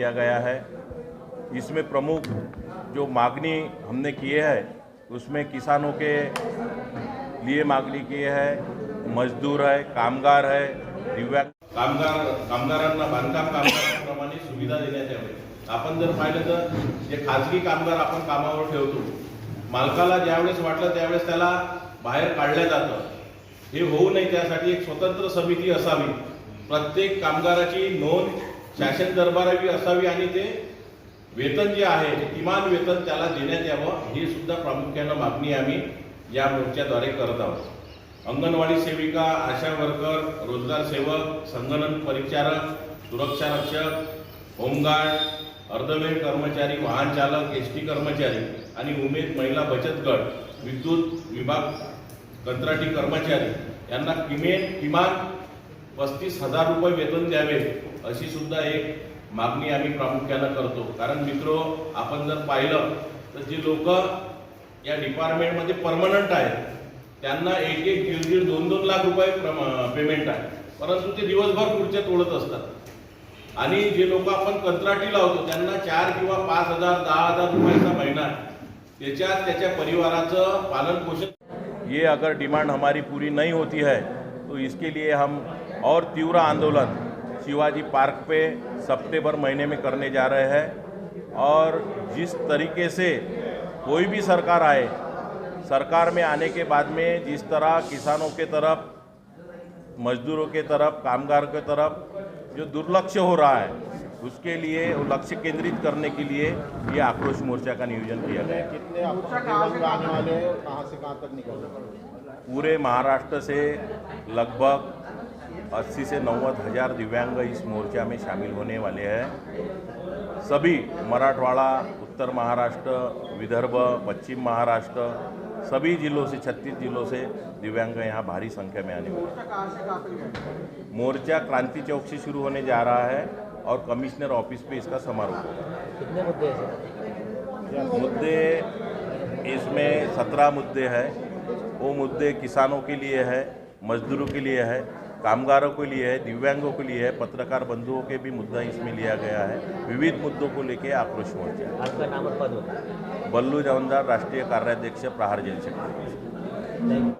KIA गया है। इसमें प्रमुख जो मांगनी हमने किए है उसमें किसानों के लिए मागणी की है, मजदूर है, कामगार है, दिव्यांग कामगारांना बांधकाम कामगारांप्रमाणे सुविधा देण्यात यावी। आपण जर पाहिलं तर जे खाजगी कामगार आपण कामावर ठेवतो, मालकाला ज्यावेळेस वाटलं त्यावेळेस त्याला बाहेर काढलं जातं। हे होऊ नये त्यासाठी एक स्वतंत्र समिती असावी, प्रत्येक कामगाराची नोंद शासन दरबारावी असावी आणि ते वेतन जे आहे किमान वेतन त्याला देण्यात यावं, ही सुद्धा प्रामुख्याने मागणी आम्ही या मोर्चाद्वारे करत आहोत। अंगणवाडी सेविका, आशा वर्कर, रोजगार सेवक, संगणक परिचारक, सुरक्षा रक्षक, होमगार्ड, अर्धवेळ कर्मचारी, वाहन चालक, एसटी कर्मचारी आणि उमेद महिला बचत गट, विद्युत विभाग कंत्राटी कर्मचारी यांना किमान 35,000 रुपये वेतन द्यावे, अशी सुद्धा एक मागणी आम्ही प्रामुख्याने करतो। कारण मित्रो, आपण जर पाहिलं तर जे लोक या डिपार्टमेंटमध्ये परमनंट आहेत त्यांना 1-1, 1.5, 2-2 लाख रुपये पेमेंट आहे, परंतु ते दिवसभर खुर्च्या तोडत असतात। आणि जे लोक आपण कंत्राटी लावतो त्यांना 4 किंवा 5,000, 10,000 रुपयाचा महिना त्याच्यात त्याच्या परिवाराचं पालन पोषण। ये अगर डिमांड हमारी पूरी नहीं होती है तो इसके लिए हम और तीव्र आंदोलन शिवाजी पार्क पे सितंबर महीने में करने जा रहे हैं। और जिस तरीके से कोई भी सरकार आए, सरकार में आने के बाद में जिस तरह किसानों के तरफ, मजदूरों के तरफ, कामगार के तरफ जो दुर्लक्ष्य हो रहा है, उसके लिए लक्ष्य केंद्रित करने के लिए ये आक्रोश मोर्चा का नियोजन किया गया है। कितने दिव्यांग आने वाले हैं, कहाँ से कहाँ तक निकल रहे हैं? पूरे महाराष्ट्र से लगभग 80 से 90 हज़ार दिव्यांग इस मोर्चा में शामिल होने वाले हैं। सभी मराठवाड़ा, उत्तर महाराष्ट्र, विदर्भ, पश्चिम महाराष्ट्र, सभी जिलों से, 36 जिलों से दिव्यांग यहाँ भारी संख्या में आने वाले हैं। मोर्चा क्रांति चौक से शुरू होने जा रहा है और कमिश्नर ऑफिस पे इसका समारोह होगा। कितने मुद्दे हैं? मुद्दे इसमें 17 मुद्दे हैं। वो मुद्दे किसानों के लिए है, मजदूरों के लिए है, कामगारों के लिए है, दिव्यांगों के लिए है, पत्रकार बंधुओं के भी मुद्दा इसमें लिया गया है। विविध मुद्दों को लेकर आक्रोश मोर्चा। आपका नाम और पद? बल्लू जवंदार, राष्ट्रीय कार्याध्यक्ष, प्रहार जनशक्ति।